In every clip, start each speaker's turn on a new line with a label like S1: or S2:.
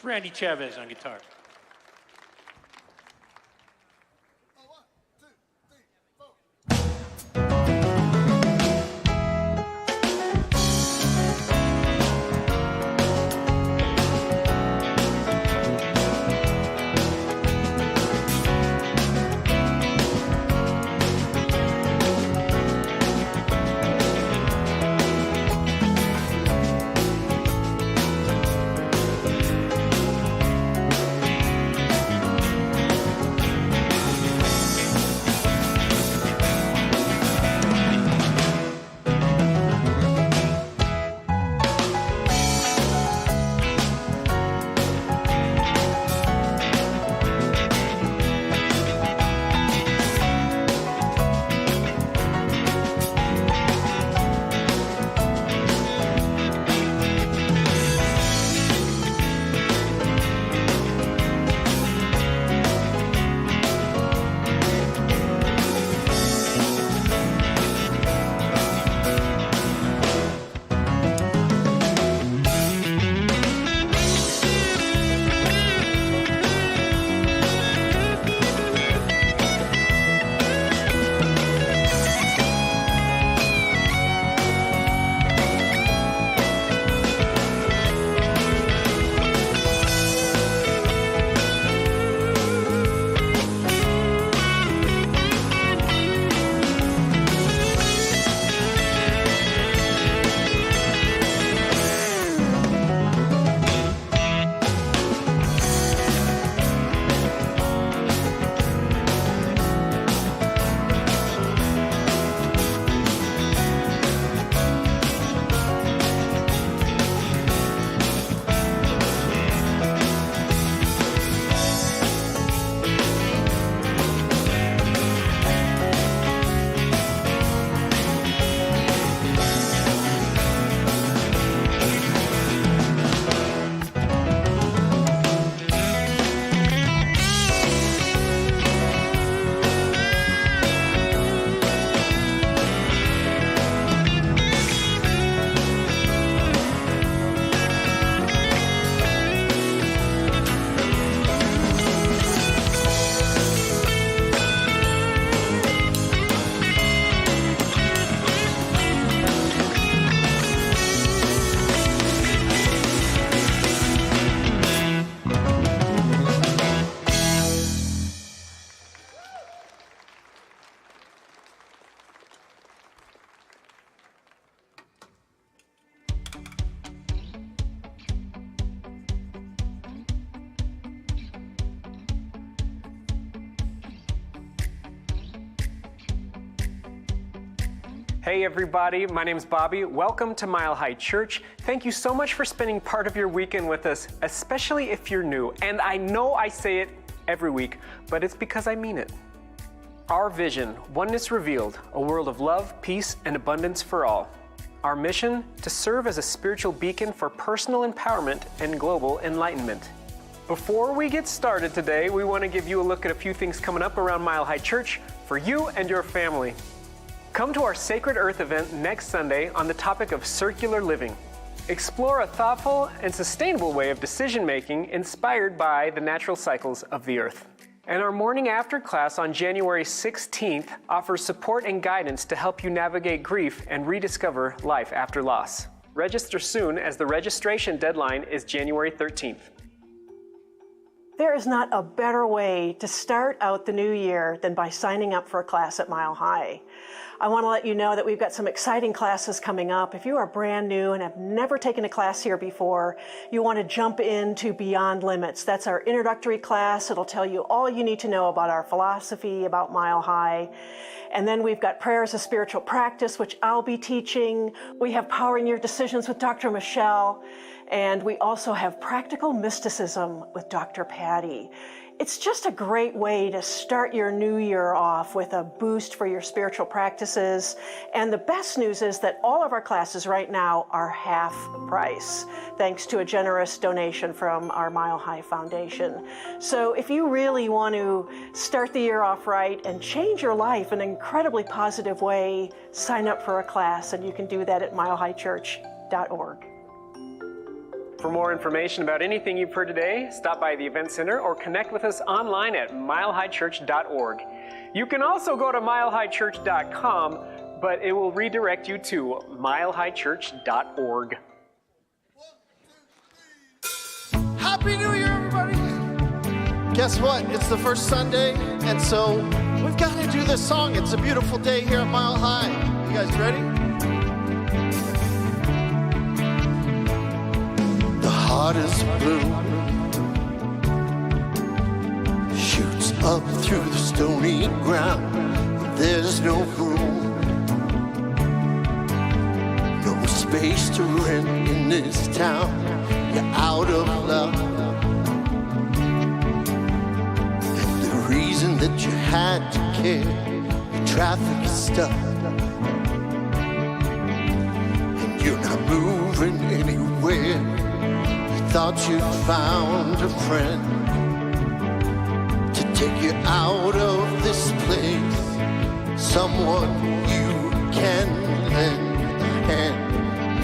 S1: It's Randy Chavez on guitar.
S2: Hey everybody, my name's Bobby. Welcome to Mile High Church. Thank you so much for spending part of your weekend with us, especially if you're new. And I know I say it every week, but it's because I mean it. Our vision, Oneness Revealed, a world of love, peace, and abundance for all. Our mission, to serve as a spiritual beacon for personal empowerment and global enlightenment. Before we get started today, we want to give you a look at a few things coming up around Mile High Church for you and your family. Come to our Sacred Earth event next Sunday on the topic of circular living. Explore a thoughtful and sustainable way of decision-making inspired by the natural cycles of the Earth. And our morning after class on January 16th offers support and guidance to help you navigate grief and rediscover life after loss. Register soon, as the registration deadline is January 13th.
S3: There is not a better way to start out the new year than by signing up for a class at Mile High. I want to let you know that we've got some exciting classes coming up. If you are brand new and have never taken a class here before, you want to jump into Beyond Limits. That's our introductory class. It'll tell you all you need to know about our philosophy, about Mile High. And then we've got Prayer as a Spiritual Practice, which I'll be teaching. We have Powering Your Decisions with Dr. Michelle. And we also have Practical Mysticism with Dr. Patty. It's just a great way to start your new year off with a boost for your spiritual practices. And the best news is that all of our classes right now are half price, thanks to a generous donation from our Mile High Foundation. So if you really want to start the year off right and change your life in an incredibly positive way, sign up for a class, and you can do that at milehighchurch.org.
S2: For more information about anything you've heard today, stop by the Event Center or connect with us online at milehighchurch.org. You can also go to milehighchurch.com, but it will redirect you to milehighchurch.org.
S1: Happy New Year, everybody! Guess what? It's the first Sunday, and so we've got to do this song. It's a beautiful day here at Mile High. You guys ready? The heart is blue, shoots up through the stony ground. There's no room, no space to rent in this town. You're out of love, and the reason that you had to care, the traffic is stuck, and you're not moving anywhere. Thought you'd found a friend to take you out of this place, someone you can lend a hand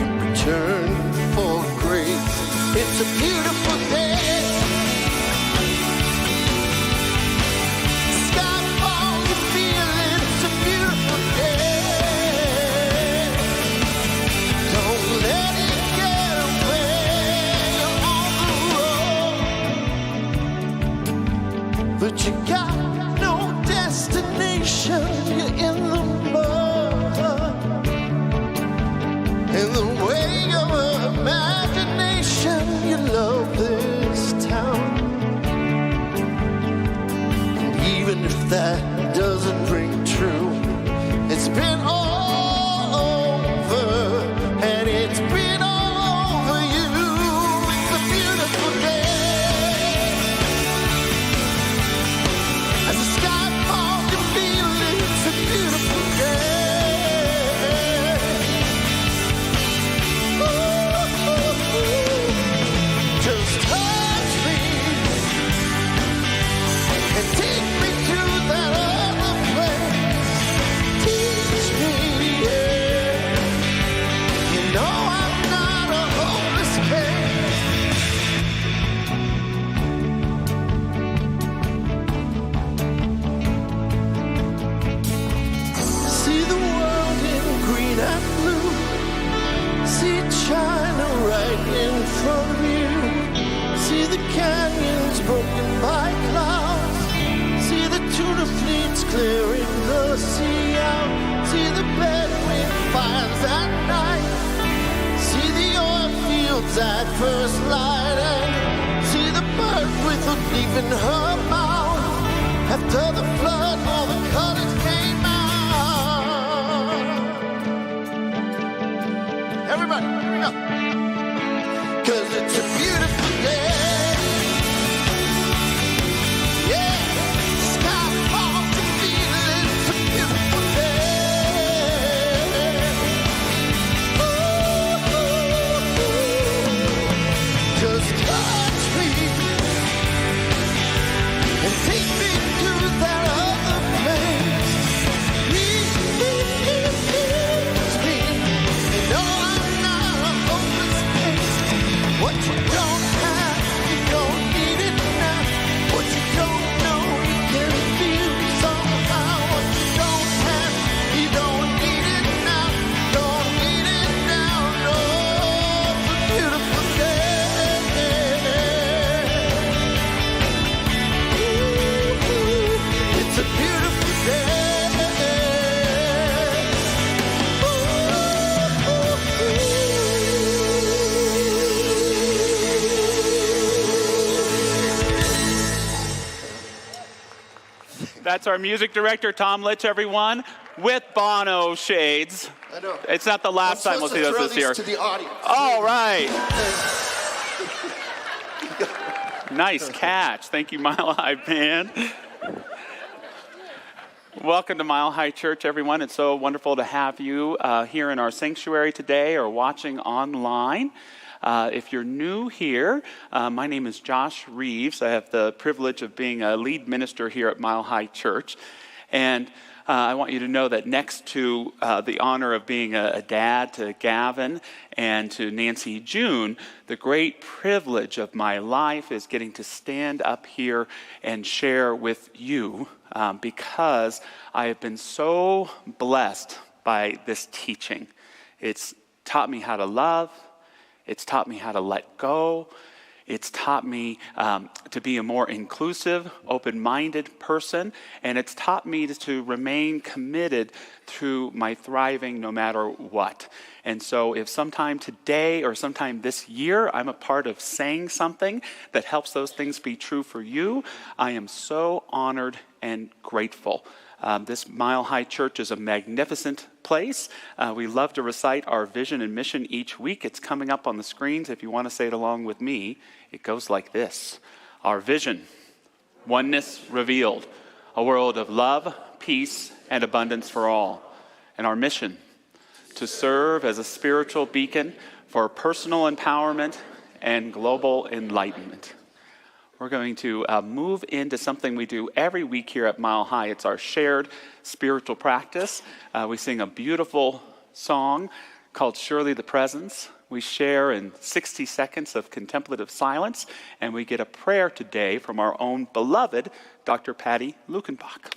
S1: in return for grace. It's a beautiful day. Sky falls, you feel it. It's a beautiful day. Don't let it get away. But you got no destination. You're in the mud, in the wake of a imagination. You love this town, and even if that doesn't ring true, it's been all over, and it's been all over you. It's a beautiful day. As the sky falls, you feel it. It's a beautiful day. Ooh, just touch me and take me to that other place. Teach me, yeah. You know I'm not a hopeless case. See the world in green and blue. See China right in front of you. See the canyons broken by clouds. See the tuna fleets clearing the sea out. See the Bedouin fires at night. See the oil fields at first light. And see the bird with a leaf in her mouth. After the flood, all the colors came out. Everybody, here we go. 'Cause it's a beautiful day. Yeah, sky falls to feel it. It's a beautiful day. Ooh, just touch me and take me to that other place. Please me. You know I'm not a hopeless case. What you don't have, you don't need it now. What you don't know, you can feel somehow. What you don't have, you don't need it now. Don't need it now, no. It's a beautiful day. Ooh, it's a beautiful day.
S4: That's our music director, Tom Litch, everyone, with Bono shades.
S1: I know.
S4: It's not the last time we'll see those this year.
S1: To the audience.
S4: All right. Nice catch. Thank you, Mile High Band. Welcome to Mile High Church, everyone. It's so wonderful to have you here in our sanctuary today or watching online. If you're new here, my name is Josh Reeves. I have the privilege of being a lead minister here at Mile High Church. And I want you to know that next to the honor of being a dad to Gavin and to Nancy June, the great privilege of my life is getting to stand up here and share with you because I have been so blessed by this teaching. It's taught me how to love. It's taught me how to let go. It's taught me to be a more inclusive, open-minded person, and it's taught me to remain committed to my thriving no matter what. And so if sometime today or sometime this year I'm a part of saying something that helps those things be true for you, I am so honored and grateful. This Mile High Church is a magnificent place. We love to recite our vision and mission each week. It's coming up on the screens if you want to say it along with me. It goes like this. Our vision, oneness revealed, a world of love, peace, and abundance for all. And our mission, to serve as a spiritual beacon for personal empowerment and global enlightenment. We're going to move into something we do every week here at Mile High. It's our shared spiritual practice. We sing a beautiful song called Surely the Presence. We share in 60 seconds of contemplative silence, and we get a prayer today from our own beloved Dr. Patty Lukenbach.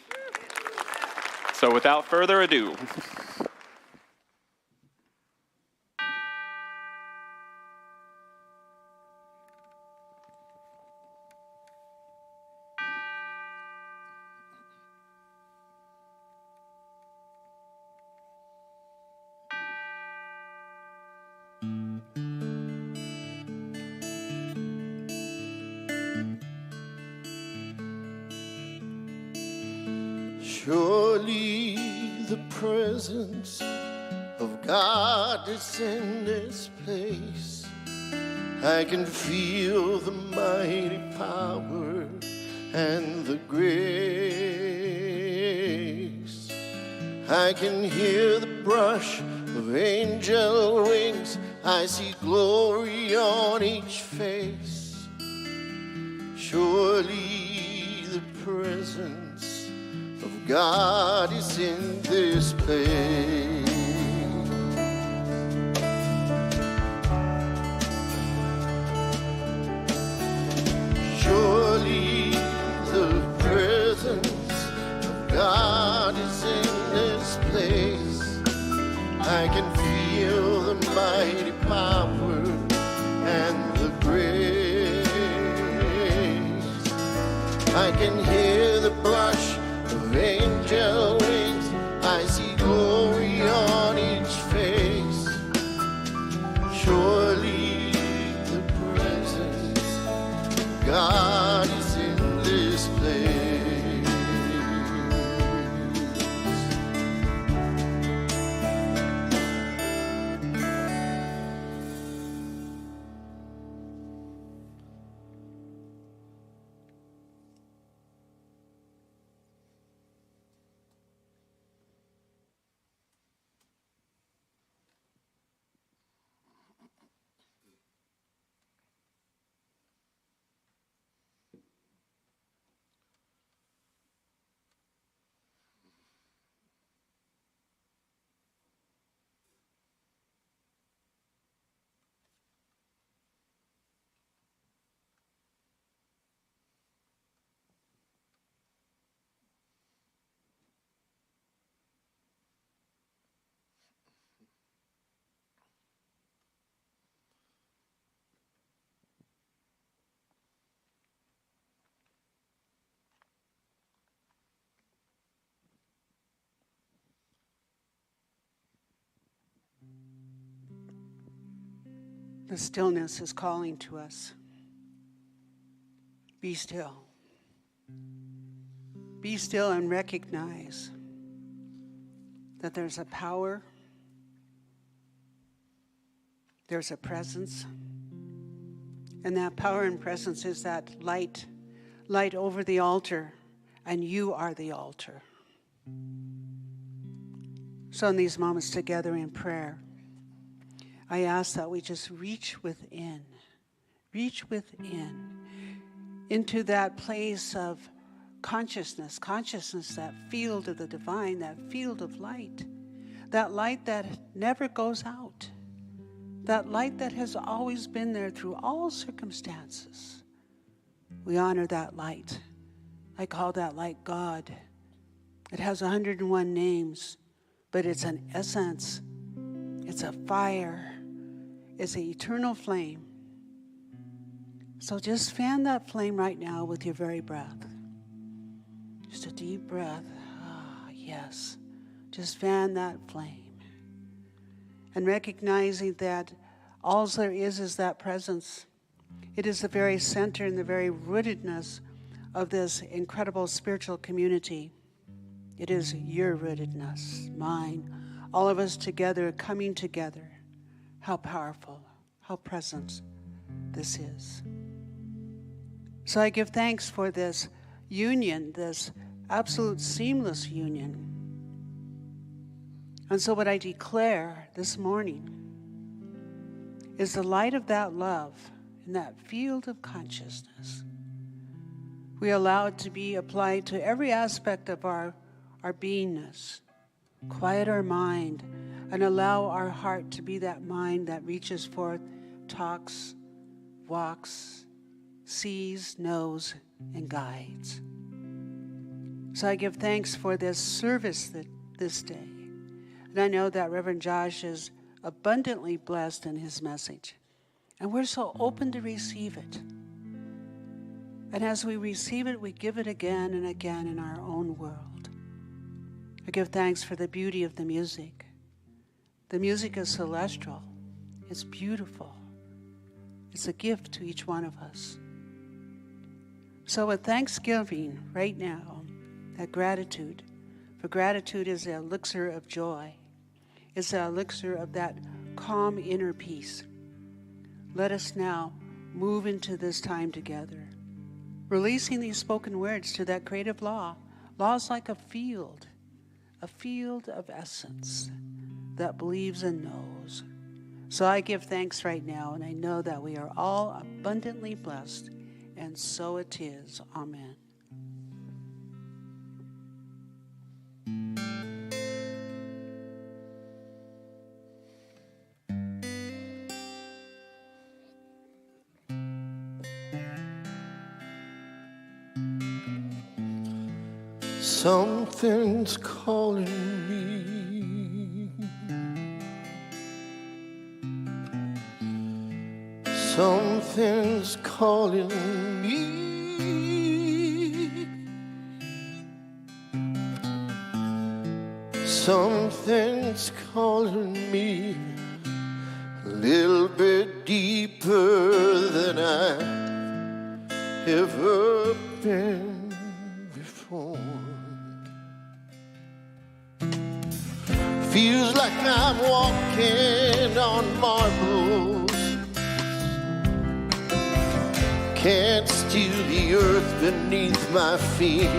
S4: So without further ado,
S1: surely the presence of God is in this place. I can feel the mighty power and the grace. I can hear the brush of angel wings. I see glory on each face. Surely the presence of God is in this place. Surely the presence of God is in this place. I can feel the mighty power and the grace. I can hear the brush of angel wings. I see glory on each face. Surely the presence of God is in this place.
S5: The stillness is calling to us. Be still. Be still and recognize that there's a power, there's a presence, and that power and presence is that light over the altar, and you are the altar. So in these moments together in prayer, I ask that we just reach within into that place of consciousness, that field of the divine, that field of light, that light that never goes out, that light that has always been there through all circumstances. We honor that light. I call that light God. It has 101 names, but it's an essence. It's a fire. It's an eternal flame. So just fan that flame right now with your very breath. Just a deep breath. Ah, yes. Just fan that flame. And recognizing that all there is that presence. It is the very center and the very rootedness of this incredible spiritual community. It is your rootedness, mine, all of us together, coming together. How powerful, how present this is. So I give thanks for this union, this absolute seamless union. And so what I declare this morning is the light of that love in that field of consciousness. We allow it to be applied to every aspect of our beingness. Quiet our mind and allow our heart to be that mind that reaches forth, talks, walks, sees, knows, and guides. So I give thanks for this service this day. And I know that Reverend Josh is abundantly blessed in his message. And we're so open to receive it. And as we receive it, we give it again and again in our own world. I give thanks for the beauty of the music. The music is celestial. It's beautiful. It's a gift to each one of us. So with thanksgiving right now, that gratitude, for gratitude is the elixir of joy. It's the elixir of that calm inner peace. Let us now move into this time together, releasing these spoken words to that creative law. Law is like a field of essence that believes and knows. So I give thanks right now, and I know that we are all abundantly blessed, and so it is. Amen.
S1: Something's calling me. Something's calling me. Something's calling me a little bit deeper than I've ever been before. Feels like I'm walking on marbles. Can't steal the earth beneath my feet.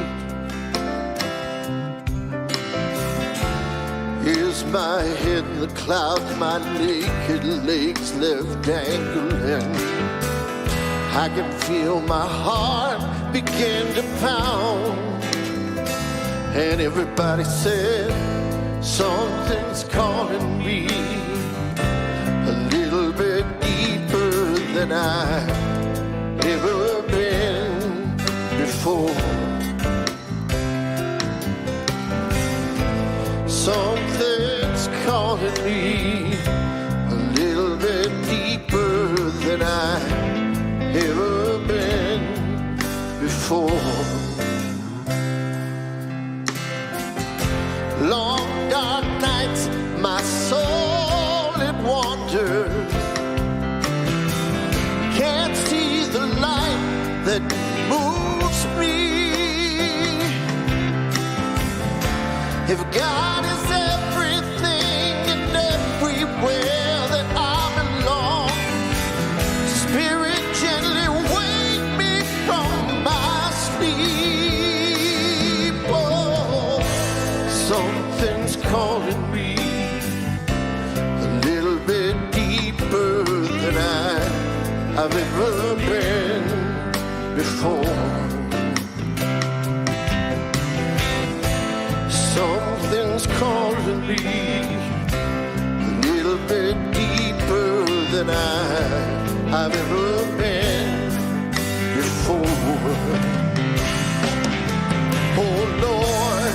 S1: Is my head in the clouds, my naked legs left dangling. I can feel my heart begin to pound. And everybody said, something's calling me a little bit deeper than I've ever been before. Something's calling me a little bit deeper than I've ever been before. Long dark nights, my soul it wanders. Can't see the light that moves me. If God is everything and everywhere that I belong, Spirit gently wake me from my sleep. Oh, something's calling me a little bit deeper than I've ever been before. Something's calling me a little bit deeper than I've ever been before. Oh Lord,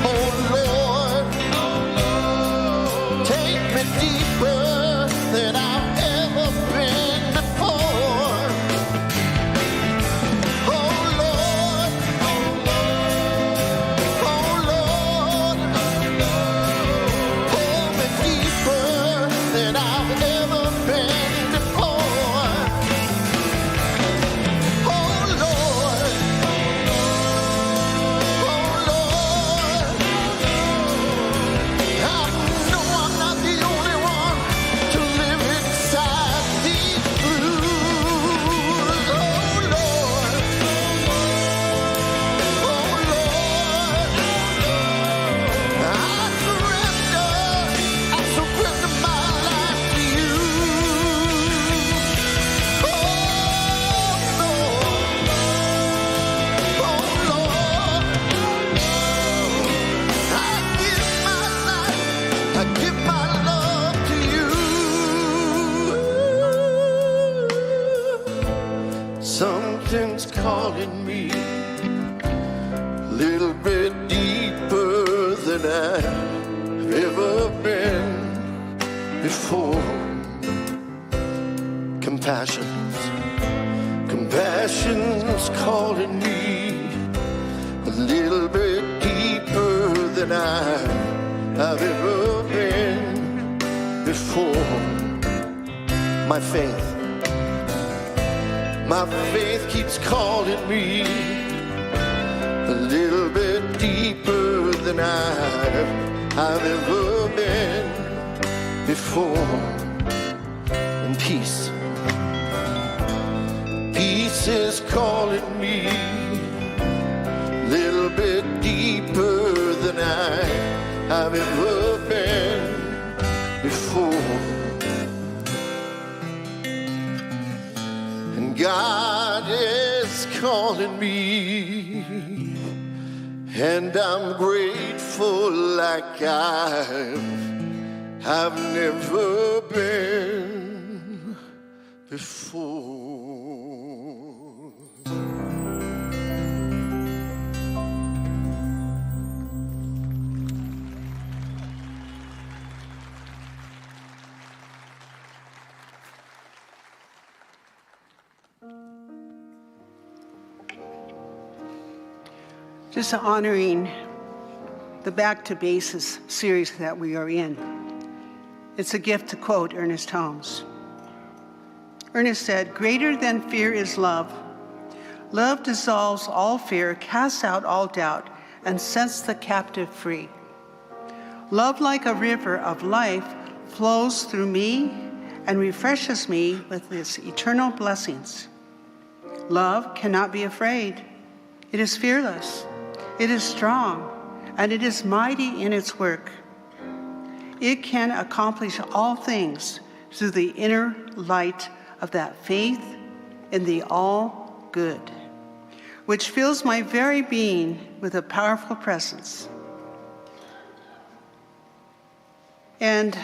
S1: oh Lord, take me deeper than I've ever been before. Oh Lord, pull me deeper than I've ever been before. Oh Lord, I know I'm not the only one to live inside these blues. Oh Lord, I surrender my life to you. Oh Lord, I give my love to you. Something's calling me a little bit deeper than I've ever been before. Compassion's calling me a little bit deeper than I've ever been before. My faith keeps calling me a little bit deeper than I've ever been before. And peace is calling me a little bit deeper than I've ever been before. And God is calling me, and I'm grateful like I've never been before.
S5: Just honoring the Back to Basis series that we are in. It's a gift to quote Ernest Holmes. Ernest said, "Greater than fear is love. Love dissolves all fear, casts out all doubt, and sets the captive free. Love, like a river of life, flows through me and refreshes me with its eternal blessings. Love cannot be afraid. It is fearless. It is strong, and it is mighty in its work. It can accomplish all things through the inner light of that faith in the all good, which fills my very being with a powerful presence." And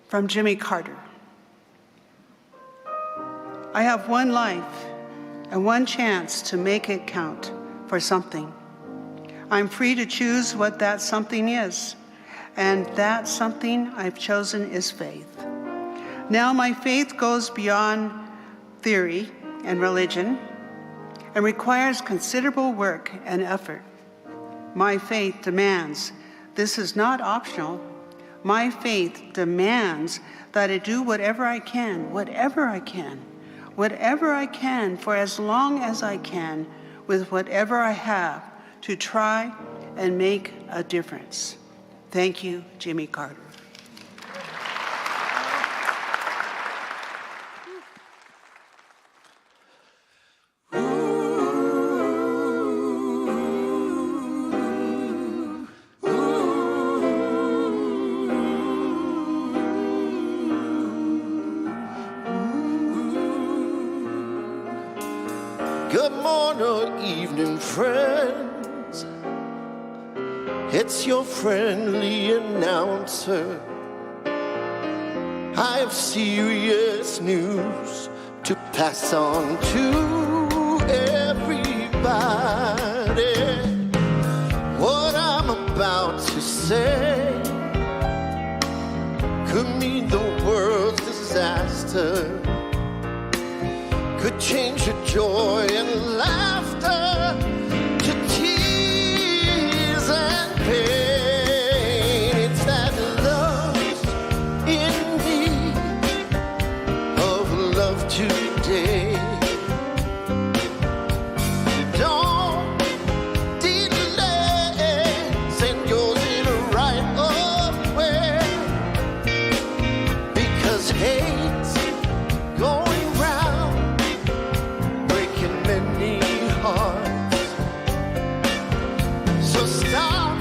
S5: from Jimmy Carter, "I have one life and one chance to make it count for something. I'm free to choose what that something is, and that something I've chosen is faith. Now my faith goes beyond theory and religion and requires considerable work and effort. My faith demands, this is not optional, my faith demands that I do whatever I can for as long as I can with whatever I have to try and make a difference." Thank you, Jimmy Carter.
S1: Good morning, evening, friends. It's your friendly announcer. I have serious news to pass on to everybody. What I'm about to say could mean the world's disaster, could change your joy and laughter to tears and pain. It's that love's in need of love today. Don't delay, send yours in right away, because hate's going round, breaking many hearts. So stop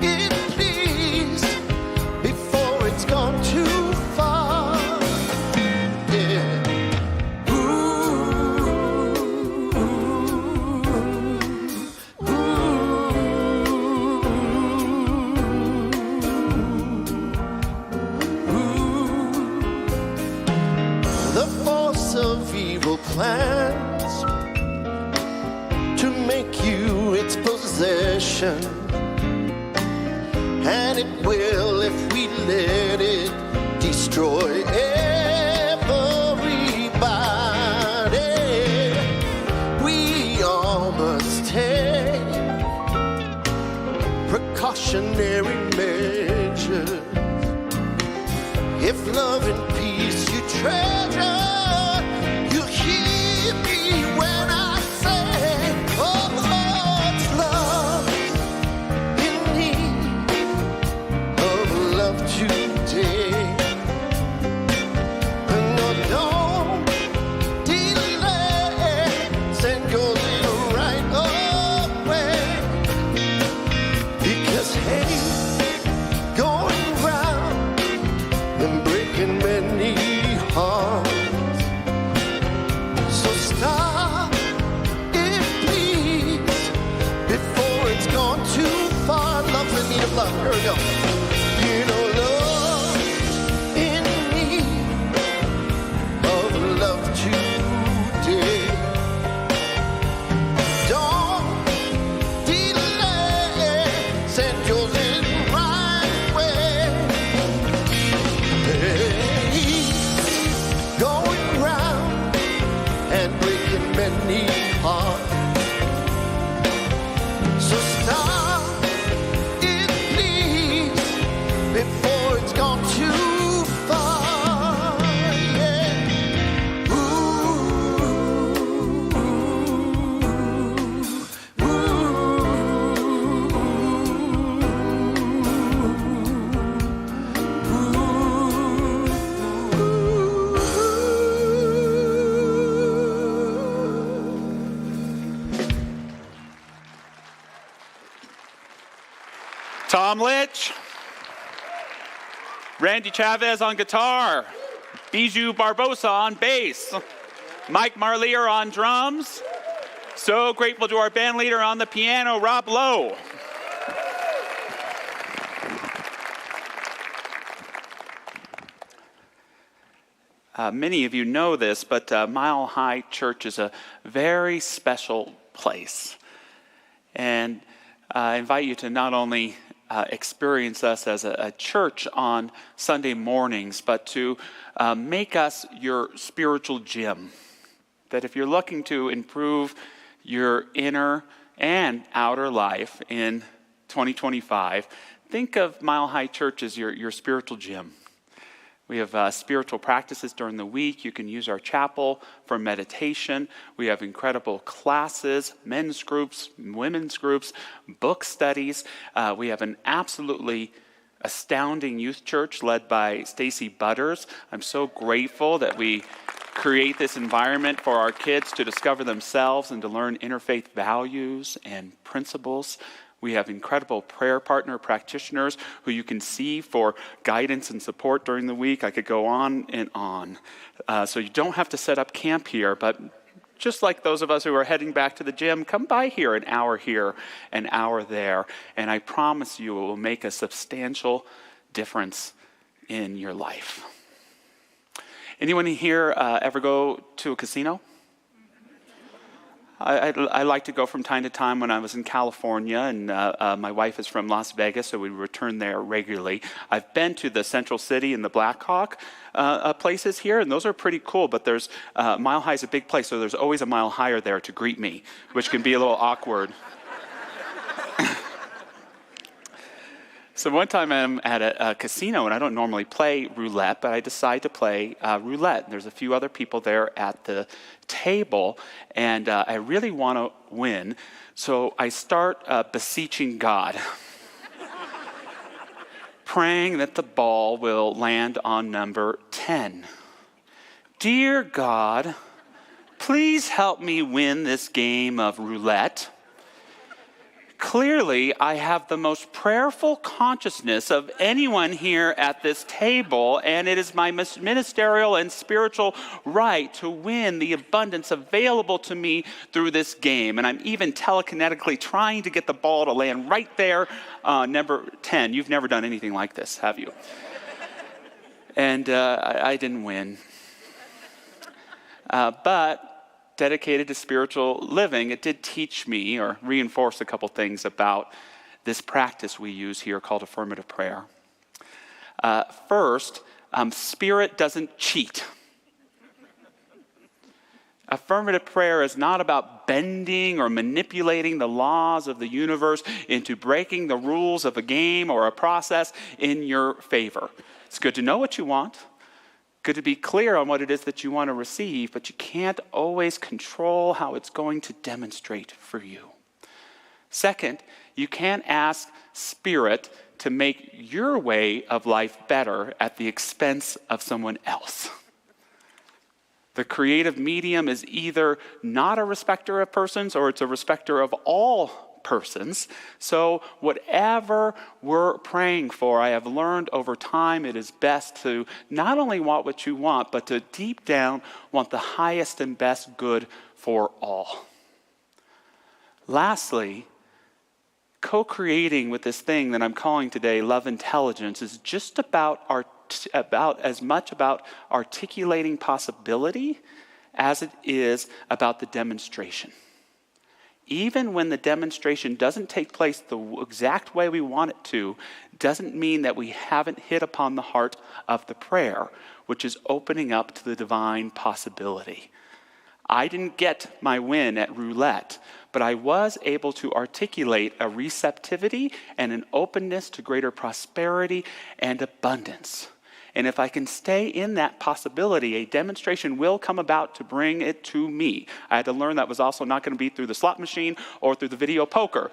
S1: it, please, before it's gone too far. Yeah. The force of evil plans to make you its possession, and it will if we let it destroy everybody. We all must take precautionary measures. If love and peace you treasure, you hear me when I say, oh, it's love in need of love today. No, don't delay, send your little right away, because hate's going round and breaking many hearts. So stop it, please, before it's gone too far. Love's in need of love. Here we go. You know, love's in need of love today. Don't delay, send yours in right away. He's going round and breaking many hearts. So stop it, please, before it's gone too far. Yeah.
S4: Tom Litch, Randy Chavez on guitar, Bijou Barbosa on bass, Mike Marlier on drums. So grateful to our band leader on the piano, Rob Lowe. Many of you know this, but Mile High Church is a very special place. And I invite you to not only experience us as a church on Sunday mornings, but to make us your spiritual gym. That if you're looking to improve your inner and outer life in 2025, think of Mile High Church as your spiritual gym. We have spiritual practices during the week. You can use our chapel for meditation. We have incredible classes, men's groups, women's groups, book studies. We have an absolutely astounding youth church led by Stacy Butters. I'm so grateful that we create this environment for our kids to discover themselves and to learn interfaith values and principles. We have incredible prayer partner practitioners who you can see for guidance and support during the week. I could go on and on. So you don't have to set up camp here, but just like those of us who are heading back to the gym, come by here, an hour there, and I promise you it will make a substantial difference in your life. Anyone here ever go to a casino? I like to go from time to time. When I was in California, and my wife is from Las Vegas, so we return there regularly. I've been to the Central City and the Black Hawk places here, and those are pretty cool, but there's Mile High is a big place, so there's always a mile higher there to greet me, which can be a little awkward. So one time I'm at a casino, and I don't normally play roulette, but I decide to play roulette. There's a few other people there at the table, and I really want to win. So I start beseeching God, praying that the ball will land on number 10. Dear God, please help me win this game of roulette. Clearly, I have the most prayerful consciousness of anyone here at this table, and it is my ministerial and spiritual right to win the abundance available to me through this game. And I'm even telekinetically trying to get the ball to land right there, number 10. You've never done anything like this, have you? And I didn't win. But dedicated to spiritual living, it did teach me or reinforce a couple things about this practice we use here called affirmative prayer. First, spirit doesn't cheat. Affirmative prayer is not about bending or manipulating the laws of the universe into breaking the rules of a game or a process in your favor. It's good to know what you want. Good to be clear on what it is that you want to receive, but you can't always control how it's going to demonstrate for you. Second, you can't ask Spirit to make your way of life better at the expense of someone else. The creative medium is either not a respecter of persons or it's a respecter of all persons. So whatever we're praying for, I have learned over time it is best to not only want what you want, but to deep down want the highest and best good for all. Lastly, co-creating with this thing that I'm calling today love intelligence is just about as much about articulating possibility as it is about the demonstration. Even when the demonstration doesn't take place the exact way we want it to, doesn't mean that we haven't hit upon the heart of the prayer, which is opening up to the divine possibility. I didn't get my win at roulette, but I was able to articulate a receptivity and an openness to greater prosperity and abundance. And if I can stay in that possibility, a demonstration will come about to bring it to me. I had to learn that was also not going to be through the slot machine or through the video poker,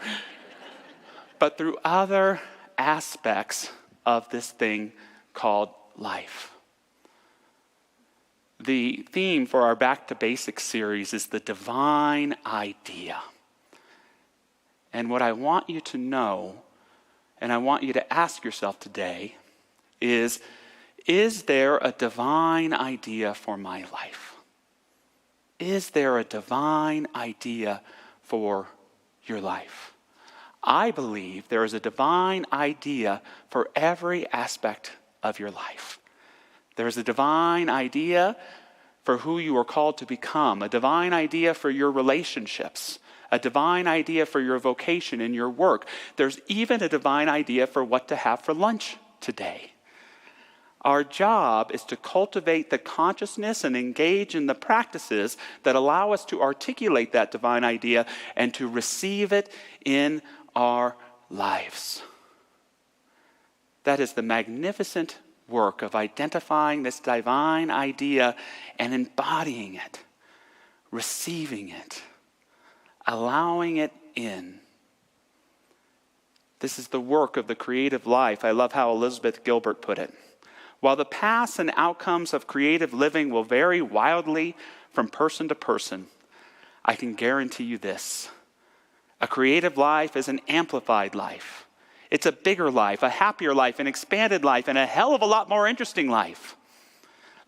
S4: but through other aspects of this thing called life. The theme for our Back to Basics series is the divine idea. And what I want you to know, and I want you to ask yourself today, is there a divine idea for my life? Is there a divine idea for your life? I believe there is a divine idea for every aspect of your life. There is a divine idea for who you are called to become, a divine idea for your relationships, a divine idea for your vocation and your work. There's even a divine idea for what to have for lunch today. Our job is to cultivate the consciousness and engage in the practices that allow us to articulate that divine idea and to receive it in our lives. That is the magnificent work of identifying this divine idea and embodying it, receiving it, allowing it in. This is the work of the creative life. I love how Elizabeth Gilbert put it. While the paths and outcomes of creative living will vary wildly from person to person, I can guarantee you this. A creative life is an amplified life. It's a bigger life, a happier life, an expanded life, and a hell of a lot more interesting life.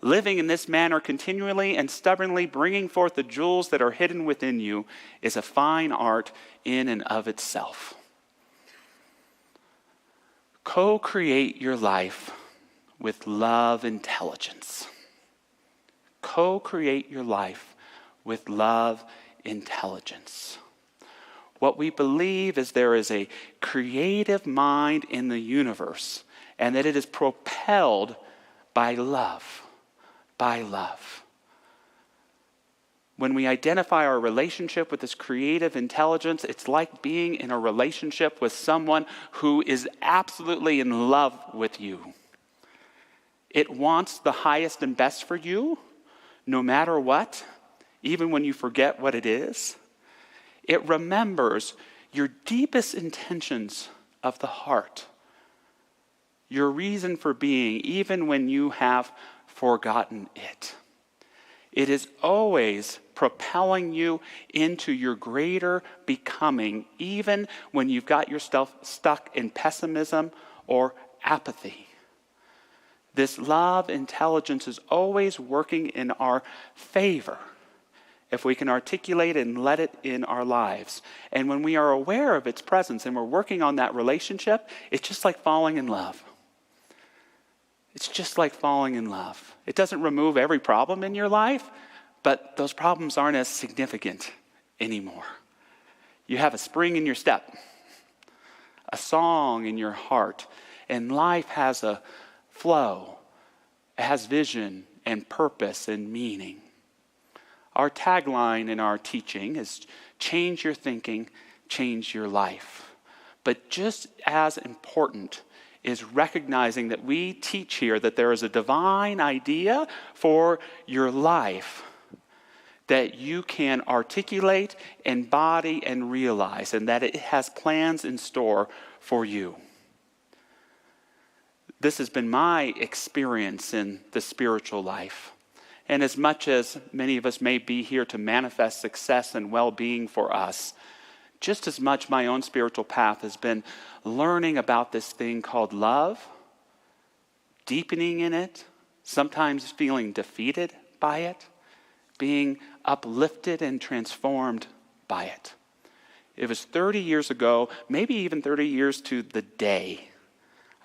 S4: Living in this manner continually and stubbornly bringing forth the jewels that are hidden within you is a fine art in and of itself. Co-create your life with love intelligence. Co-create your life with love intelligence. What we believe is there is a creative mind in the universe, and that it is propelled by love. By love. When we identify our relationship with this creative intelligence, it's like being in a relationship with someone who is absolutely in love with you. It wants the highest and best for you, no matter what, even when you forget what it is. It remembers your deepest intentions of the heart, your reason for being, even when you have forgotten it. It is always propelling you into your greater becoming, even when you've got yourself stuck in pessimism or apathy. This love intelligence is always working in our favor if we can articulate and let it in our lives. And when we are aware of its presence and we're working on that relationship, it's just like falling in love. It's just like falling in love. It doesn't remove every problem in your life, but those problems aren't as significant anymore. You have a spring in your step, a song in your heart, and life has a flow. It has vision and purpose and meaning. Our tagline in our teaching is change your thinking, change your life. But just as important is recognizing that we teach here that there is a divine idea for your life that you can articulate, embody, and realize, and that it has plans in store for you. This has been my experience in the spiritual life. And as much as many of us may be here to manifest success and well-being for us, just as much my own spiritual path has been learning about this thing called love, deepening in it, sometimes feeling defeated by it, being uplifted and transformed by it. It was 30 years ago, maybe even 30 years to the day.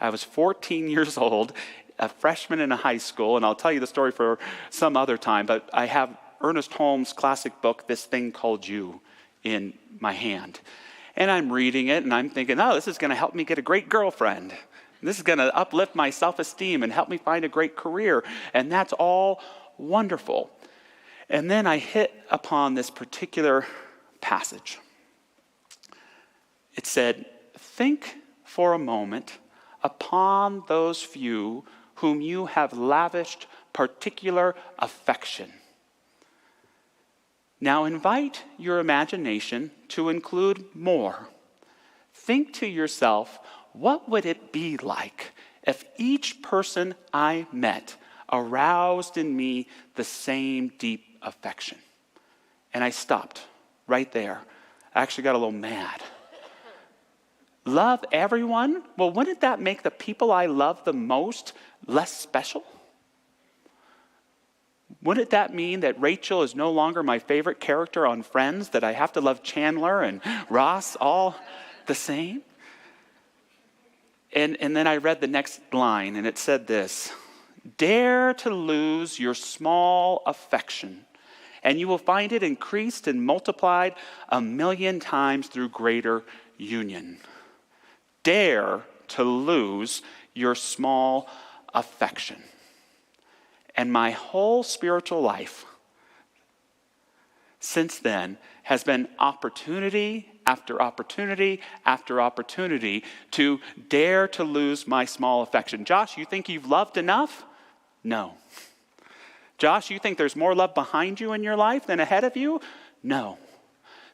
S4: I was 14 years old, a freshman in a high school, and I'll tell you the story for some other time, but I have Ernest Holmes' classic book, This Thing Called You, in my hand. And I'm reading it, and I'm thinking, oh, this is going to help me get a great girlfriend. This is going to uplift my self-esteem and help me find a great career. And that's all wonderful. And then I hit upon this particular passage. It said, think for a moment upon those few whom you have lavished particular affection. Now invite your imagination to include more. Think to yourself, what would it be like if each person I met aroused in me the same deep affection? And I stopped right there. I actually got a little mad. Love everyone? Well, wouldn't that make the people I love the most less special? Wouldn't that mean that Rachel is no longer my favorite character on Friends, that I have to love Chandler and Ross all the same? And then I read the next line, and it said this: dare to lose your small affection, and you will find it increased and multiplied 1,000,000 times through greater union. Dare to lose your small affection. And my whole spiritual life since then has been opportunity after opportunity after opportunity to dare to lose my small affection. Josh, you think you've loved enough? No. Josh, you think there's more love behind you in your life than ahead of you? No.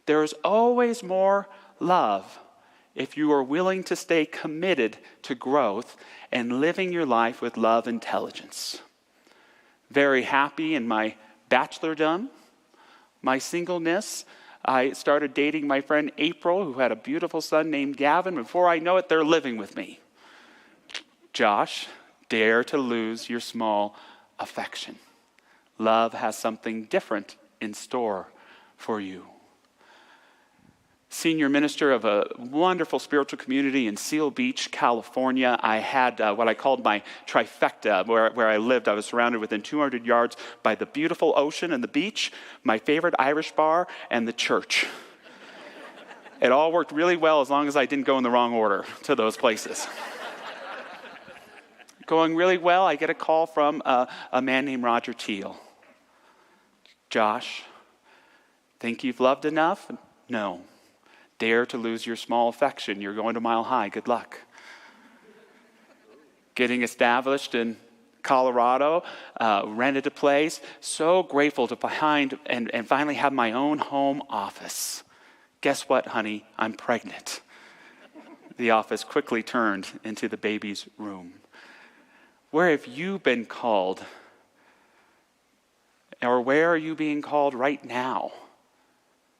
S4: There is always more love if you are willing to stay committed to growth and living your life with love intelligence. Very happy in my bachelordom, my singleness. I started dating my friend April, who had a beautiful son named Gavin. Before I know it, they're living with me. Josh, dare to lose your small affection. Love has something different in store for you. Senior minister of a wonderful spiritual community in Seal Beach, California. I had what I called my trifecta, where I lived. I was surrounded within 200 yards by the beautiful ocean and the beach, my favorite Irish bar, and the church. It all worked really well as long as I didn't go in the wrong order to those places. Going really well, I get a call from a man named Roger Teal. Josh, think you've loved enough? No. Dare to lose your small affection. You're going to Mile High. Good luck. Getting established in Colorado, rented a place. So grateful to find and finally have my own home office. Guess what, honey? I'm pregnant. The office quickly turned into the baby's room. Where have you been called? Or where are you being called right now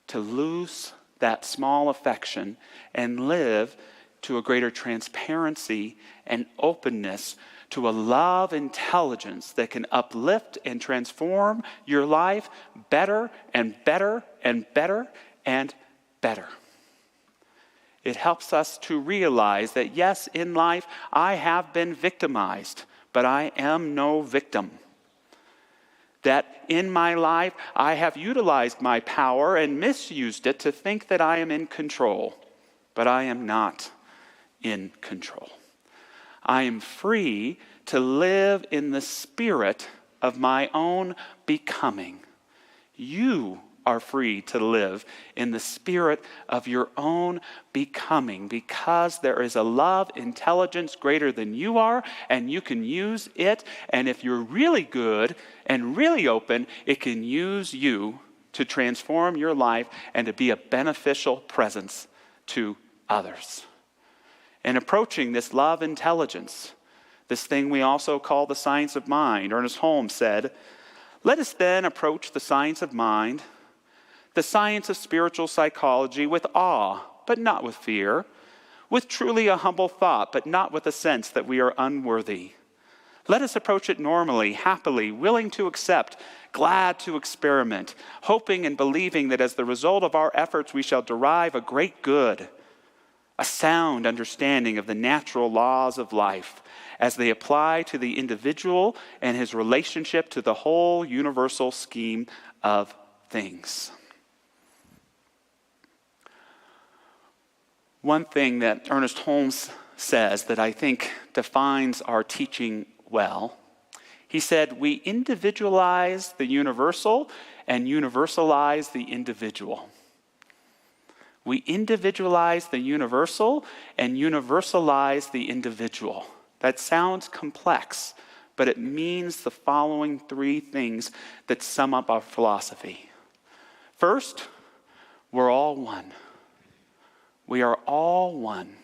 S4: to lose that small affection and live to a greater transparency and openness to a love intelligence that can uplift and transform your life better and better and better and better? It helps us to realize that yes, in life I have been victimized, but I am no victim. That in my life, I have utilized my power and misused it to think that I am in control, but I am not in control. I am free to live in the spirit of my own becoming. You are free to live in the spirit of your own becoming because there is a love intelligence greater than you are, and you can use it. And if you're really good and really open, it can use you to transform your life and to be a beneficial presence to others. And approaching this love intelligence, this thing we also call the science of mind, Ernest Holmes said, "Let us then approach the science of mind, the science of spiritual psychology, with awe, but not with fear, with truly a humble thought, but not with a sense that we are unworthy. Let us approach it normally, happily, willing to accept, glad to experiment, hoping and believing that as the result of our efforts we shall derive a great good, a sound understanding of the natural laws of life as they apply to the individual and his relationship to the whole universal scheme of things." One thing that Ernest Holmes says that I think defines our teaching well, he said, "We individualize the universal and universalize the individual." We individualize the universal and universalize the individual. That sounds complex, but it means the following three things that sum up our philosophy. First, we're all one. We are all one.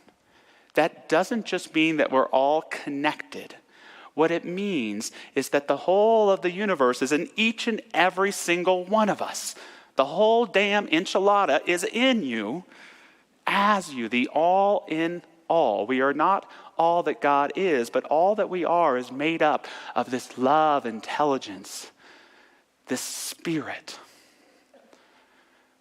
S4: That doesn't just mean that we're all connected. What it means is that the whole of the universe is in each and every single one of us. The whole damn enchilada is in you, as you, the all in all. We are not all that God is, but all that we are is made up of this love, intelligence, this spirit.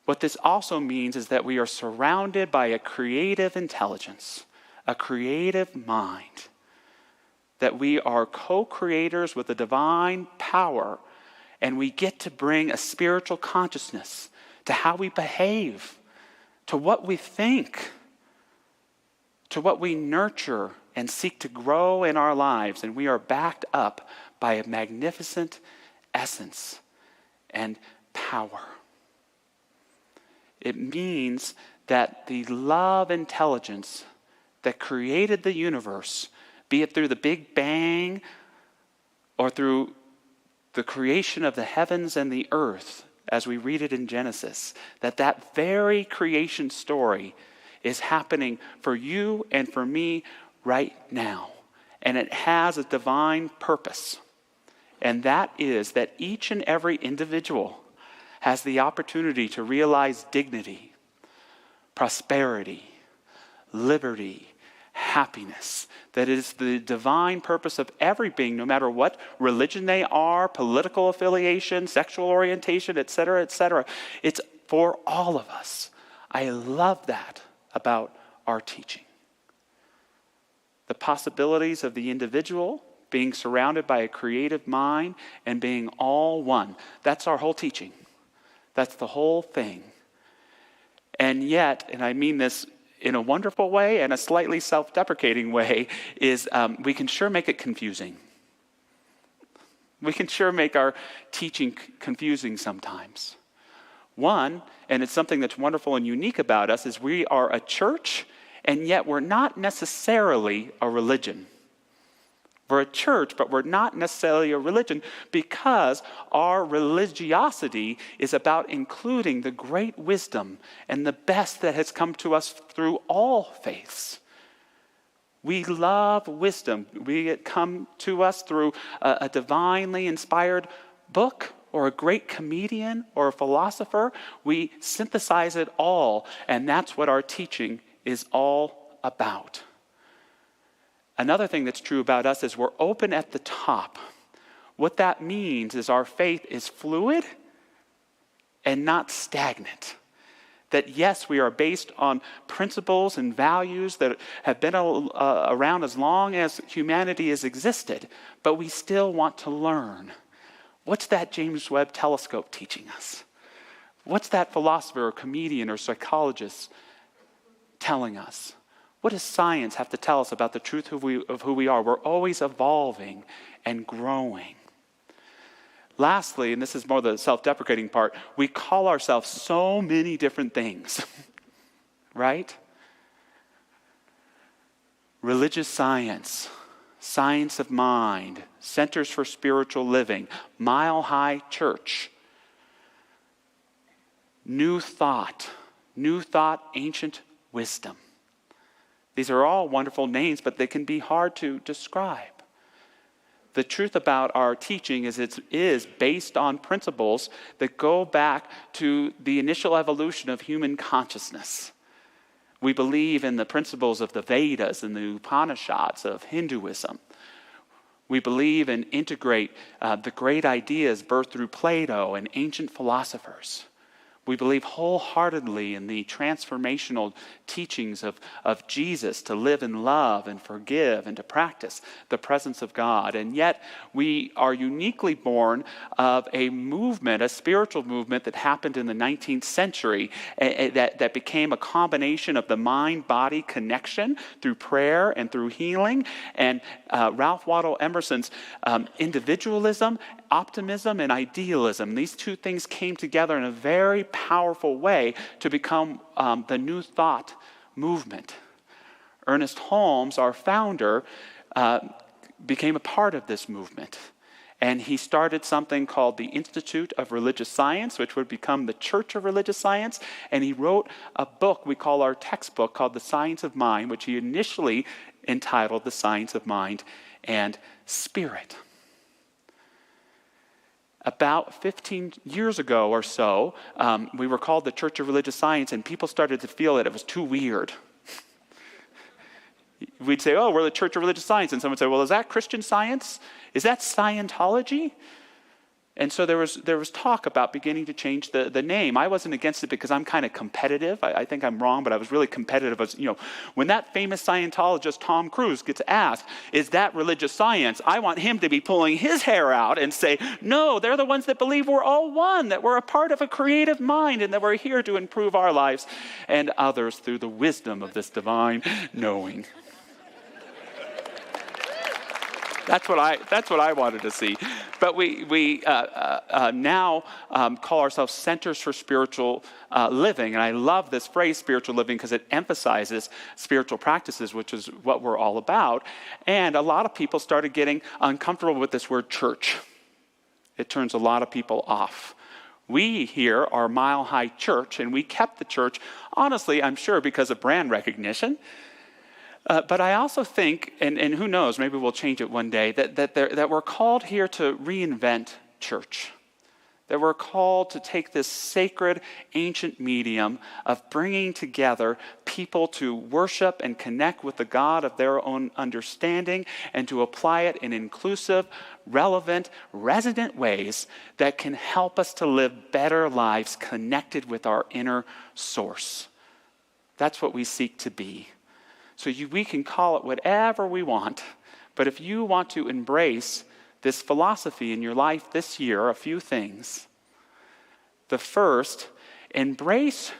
S4: What this also means is that we are surrounded by a creative intelligence, a creative mind, that we are co-creators with a divine power, and we get to bring a spiritual consciousness to how we behave, to what we think, to what we nurture and seek to grow in our lives, and we are backed up by a magnificent essence and power. It means that the love intelligence that created the universe, be it through the Big Bang or through the creation of the heavens and the earth, as we read it in Genesis, that very creation story is happening for you and for me right now. And it has a divine purpose. And that is that each and every individual has the opportunity to realize dignity, prosperity, liberty, happiness, that is the divine purpose of every being, no matter what religion they are, political affiliation, sexual orientation, etc., etc. It's for all of us. I love that about our teaching. The possibilities of the individual being surrounded by a creative mind and being all one. That's our whole teaching. That's the whole thing. And yet, and I mean this in a wonderful way and a slightly self-deprecating way, is we can sure make it confusing. We can sure make our teaching confusing sometimes. One, and it's something that's wonderful and unique about us, is we are a church, and yet we're not necessarily a religion. We're a church, but we're not necessarily a religion because our religiosity is about including the great wisdom and the best that has come to us through all faiths. We love wisdom. It come to us through a divinely inspired book or a great comedian or a philosopher. We synthesize it all, and that's what our teaching is all about. Another thing that's true about us is we're open at the top. What that means is our faith is fluid and not stagnant. That yes, we are based on principles and values that have been around as long as humanity has existed, but we still want to learn. What's that James Webb telescope teaching us? What's that philosopher or comedian or psychologist telling us? What does science have to tell us about the truth of who we are? We're always evolving and growing. Lastly, and this is more the self-deprecating part, we call ourselves so many different things, right? Religious science, science of mind, centers for spiritual living, Mile High Church, new thought, ancient wisdom. These are all wonderful names, but they can be hard to describe. The truth about our teaching is it is based on principles that go back to the initial evolution of human consciousness. We believe in the principles of the Vedas and the Upanishads of Hinduism. We believe and integrate the great ideas birthed through Plato and ancient philosophers. We believe wholeheartedly in the transformational teachings of Jesus to live in love and forgive and to practice the presence of God. And yet we are uniquely born of a movement, a spiritual movement that happened in the 19th century that became a combination of the mind-body connection through prayer and through healing. And Ralph Waldo Emerson's individualism, optimism, and idealism. These two things came together in a very powerful way to become the New Thought movement. Ernest Holmes, our founder, became a part of this movement. And he started something called the Institute of Religious Science, which would become the Church of Religious Science. And he wrote a book we call our textbook called The Science of Mind, which he initially entitled The Science of Mind and Spirit. About 15 years ago or so, we were called the Church of Religious Science, and people started to feel that it was too weird. We'd say, oh, we're the Church of Religious Science. And someone would say, well, is that Christian Science? Is that Scientology? And so there was talk about beginning to change the name. I wasn't against it because I'm kind of competitive. I think I'm wrong, but I was really competitive. When that famous Scientologist Tom Cruise gets asked, is that religious science? I want him to be pulling his hair out and say, no, they're the ones that believe we're all one, that we're a part of a creative mind, and that we're here to improve our lives and others through the wisdom of this divine knowing. That's what I wanted to see. But we now call ourselves Centers for Spiritual Living. And I love this phrase, spiritual living, because it emphasizes spiritual practices, which is what we're all about. And a lot of people started getting uncomfortable with this word church. It turns a lot of people off. We here are Mile High Church, and we kept the church, honestly, I'm sure, because of brand recognition. But I also think, and who knows, maybe we'll change it one day, that we're called here to reinvent church. that we're called to take this sacred ancient medium of bringing together people to worship and connect with the God of their own understanding and to apply it in inclusive, relevant, resident ways that can help us to live better lives connected with our inner source. That's what we seek to be. So we can call it whatever we want, but if you want to embrace this philosophy in your life this year, a few things. The first, embrace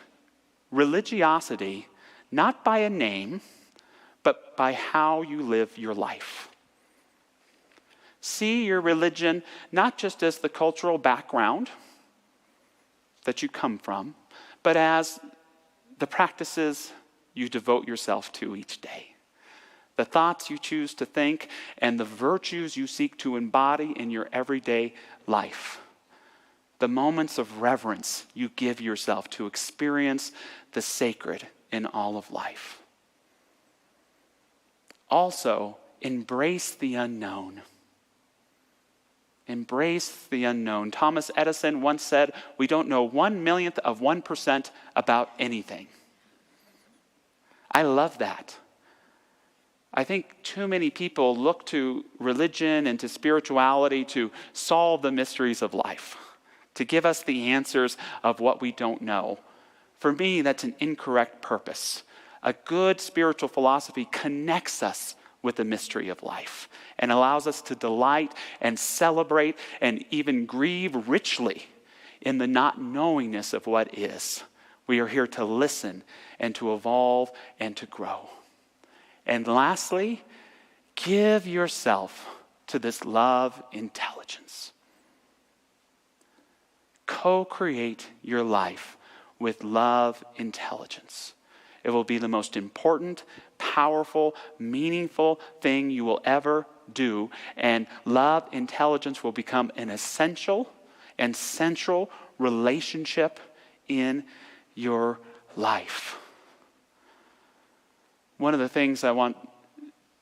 S4: religiosity not by a name, but by how you live your life. See your religion not just as the cultural background that you come from, but as the practices you devote yourself to each day. The thoughts you choose to think, and the virtues you seek to embody in your everyday life. The moments of reverence you give yourself to experience the sacred in all of life. Also, embrace the unknown. Embrace the unknown. Thomas Edison once said, "We don't know 1/1,000,000th of 1% about anything." I love that. I think too many people look to religion and to spirituality to solve the mysteries of life, to give us the answers of what we don't know. For me, that's an incorrect purpose. A good spiritual philosophy connects us with the mystery of life and allows us to delight and celebrate and even grieve richly in the not knowingness of what is. We are here to listen and to evolve and to grow. And lastly, give yourself to this love intelligence. Co-create your life with love intelligence. It will be the most important, powerful, meaningful thing you will ever do, and love intelligence will become an essential and central relationship in your life. One of the things I want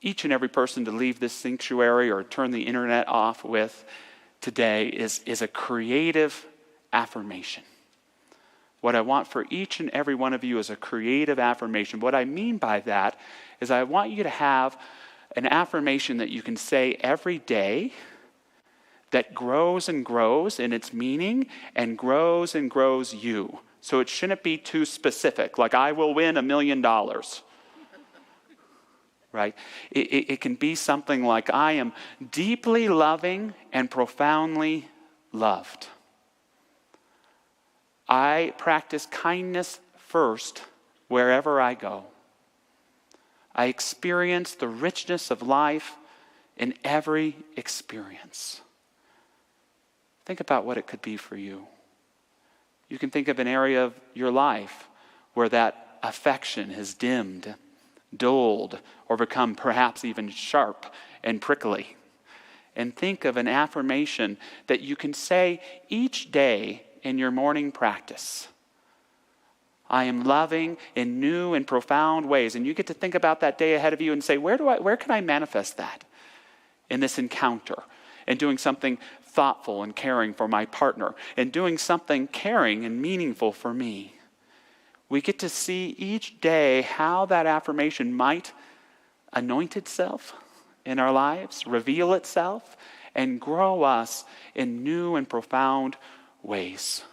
S4: each and every person to leave this sanctuary or turn the internet off with today is a creative affirmation. What I want for each and every one of you is a creative affirmation. What I mean by that is I want you to have an affirmation that you can say every day that grows and grows in its meaning and grows you. So it shouldn't be too specific, like I will win $1 million. Right? It can be something like, I am deeply loving and profoundly loved. I practice kindness first wherever I go. I experience the richness of life in every experience. Think about what it could be for you. You can think of an area of your life where that affection has dimmed, dulled, or become perhaps even sharp and prickly. And think of an affirmation that you can say each day in your morning practice. I am loving in new and profound ways. And you get to think about that day ahead of you and say, where can I manifest that in this encounter? And doing something thoughtful and caring for my partner. And doing something caring and meaningful for me. We get to see each day how that affirmation might anoint itself in our lives, reveal itself, and grow us in new and profound ways.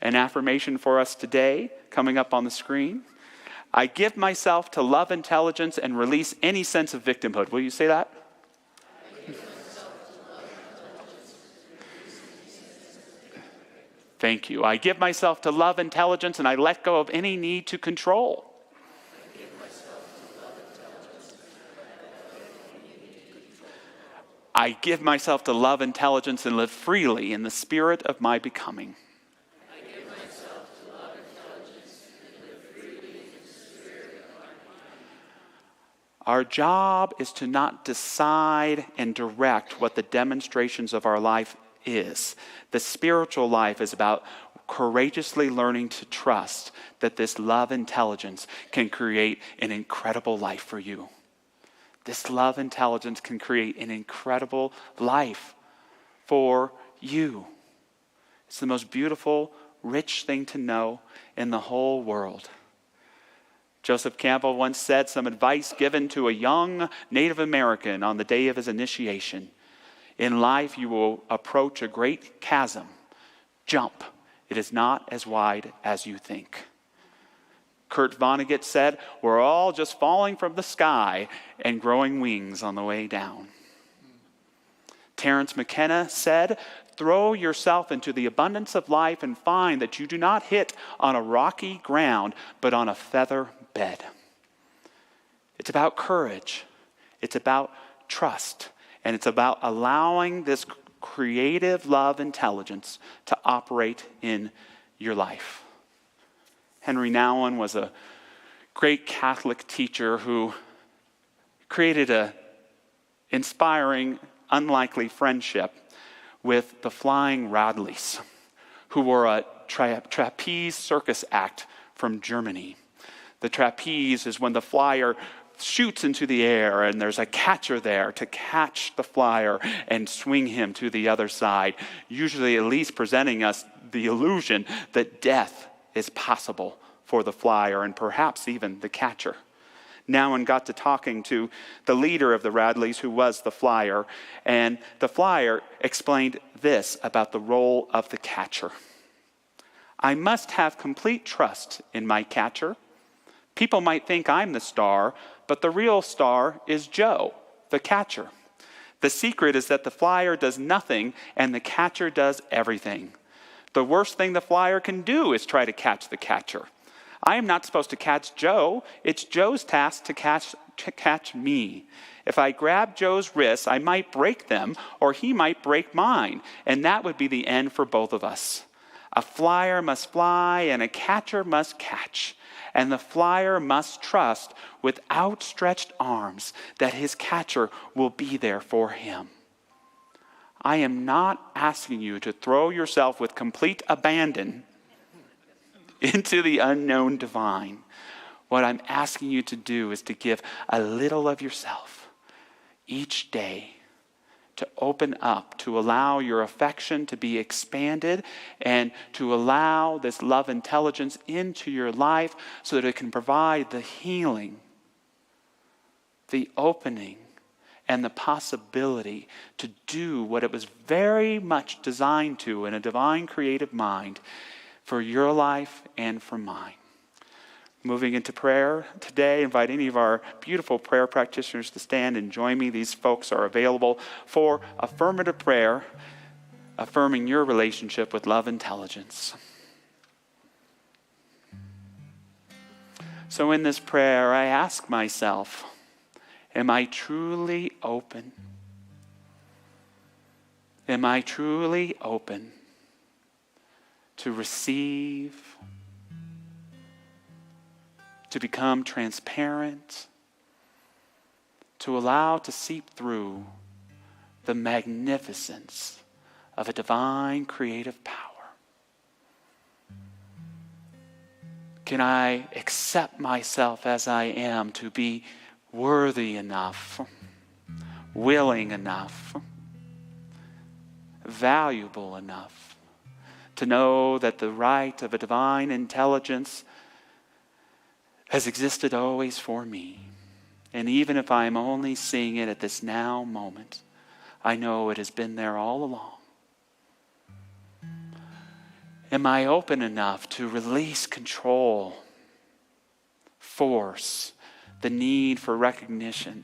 S4: An affirmation for us today, coming up on the screen. I give myself to love intelligence and release any sense of victimhood. Will you say that? Thank you. I give myself to love intelligence and I let go of any need to control. I give myself to love intelligence and live freely in the spirit of my becoming.
S1: I give myself to love intelligence and live freely in the spirit of my becoming.
S4: Our job is to not decide and direct what the demonstrations of our life is. The spiritual life is about courageously learning to trust that this love intelligence can create an incredible life for you. This love intelligence can create an incredible life for you. It's the most beautiful, rich thing to know in the whole world. Joseph Campbell once said some advice given to a young Native American on the day of his initiation. In life, you will approach a great chasm. Jump. It is not as wide as you think. Kurt Vonnegut said, we're all just falling from the sky and growing wings on the way down. Terence McKenna said, throw yourself into the abundance of life and find that you do not hit on a rocky ground, but on a feather bed. It's about courage. It's about trust. And it's about allowing this creative love intelligence to operate in your life. Henry Nouwen was a great Catholic teacher who created an inspiring, unlikely friendship with the Flying Radleys, who were a trapeze circus act from Germany. The trapeze is when the flyer shoots into the air and there's a catcher there to catch the flyer and swing him to the other side, usually at least presenting us the illusion that death is possible for the flyer and perhaps even the catcher. Nouwen got to talking to the leader of the Radleys, who was the flyer, and the flyer explained this about the role of the catcher. I must have complete trust in my catcher. People might think I'm the star, but the real star is Joe, the catcher. The secret is that the flyer does nothing and the catcher does everything. The worst thing the flyer can do is try to catch the catcher. I am not supposed to catch Joe. It's Joe's task to catch me. If I grab Joe's wrists, I might break them, or he might break mine, and that would be the end for both of us. A flyer must fly, and a catcher must catch. And the flyer must trust with outstretched arms that his catcher will be there for him. I am not asking you to throw yourself with complete abandon into the unknown divine. What I'm asking you to do is to give a little of yourself each day, to open up, to allow your affection to be expanded, and to allow this love intelligence into your life so that it can provide the healing, the opening, and the possibility to do what it was very much designed to in a divine creative mind for your life and for mine. Moving into prayer today, invite any of our beautiful prayer practitioners to stand and join me. These folks are available for affirmative prayer, affirming your relationship with love intelligence. So in this prayer, I ask myself, am I truly open? Am I truly open to receive, to become transparent, to allow to seep through the magnificence of a divine creative power? Can I accept myself as I am to be worthy enough, willing enough, valuable enough to know that the right of a divine intelligence has existed always for me? And even if I'm only seeing it at this now moment, I know it has been there all along. Am I open enough to release control, force, the need for recognition,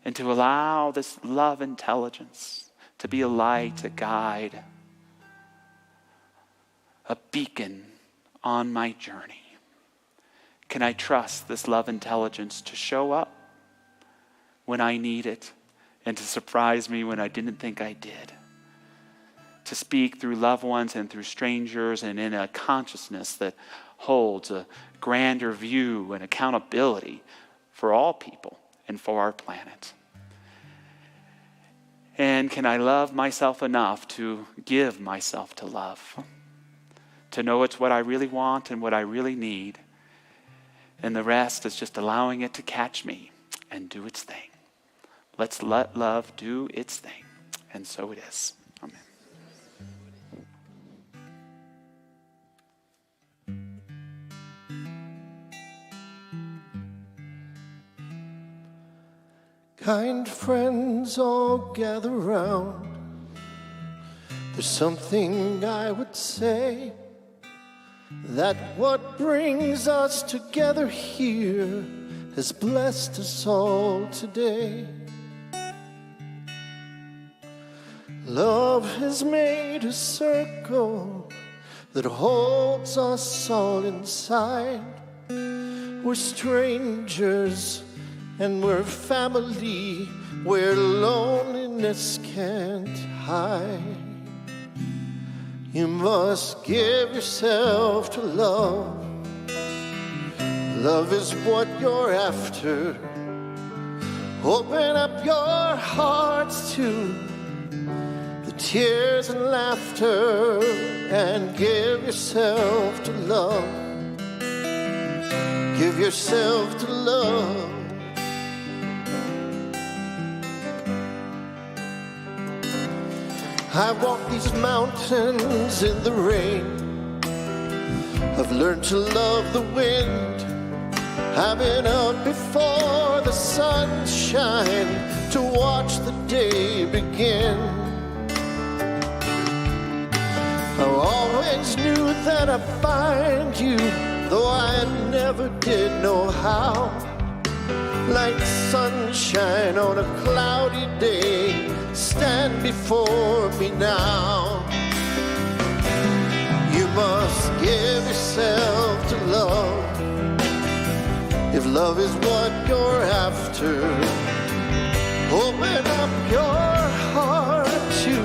S4: and to allow this love intelligence to be a light, a guide, a beacon on my journey? Can I trust this love intelligence to show up when I need it and to surprise me when I didn't think I did? To speak through loved ones and through strangers and in a consciousness that holds a grander view and accountability for all people and for our planet. And can I love myself enough to give myself to love? To know it's what I really want and what I really need. And the rest is just allowing it to catch me and do its thing. Let's let love do its thing. And so it is. Amen.
S1: Kind friends all gather round. There's something I would say, that what brings us together here has blessed us all today. Love has made a circle that holds us all inside. We're strangers and we're family where loneliness can't hide. You must give yourself to love. Love is what you're after. Open up your hearts to the tears and laughter and give yourself to love. Give yourself to love. I walk these mountains in the rain. I've learned to love the wind. I've been up before the sun shines to watch the day begin. I always knew that I'd find you, though I never did know how. Like sunshine on a cloudy day, stand before me now. You must give yourself to love. If love is what you're after, open up your heart to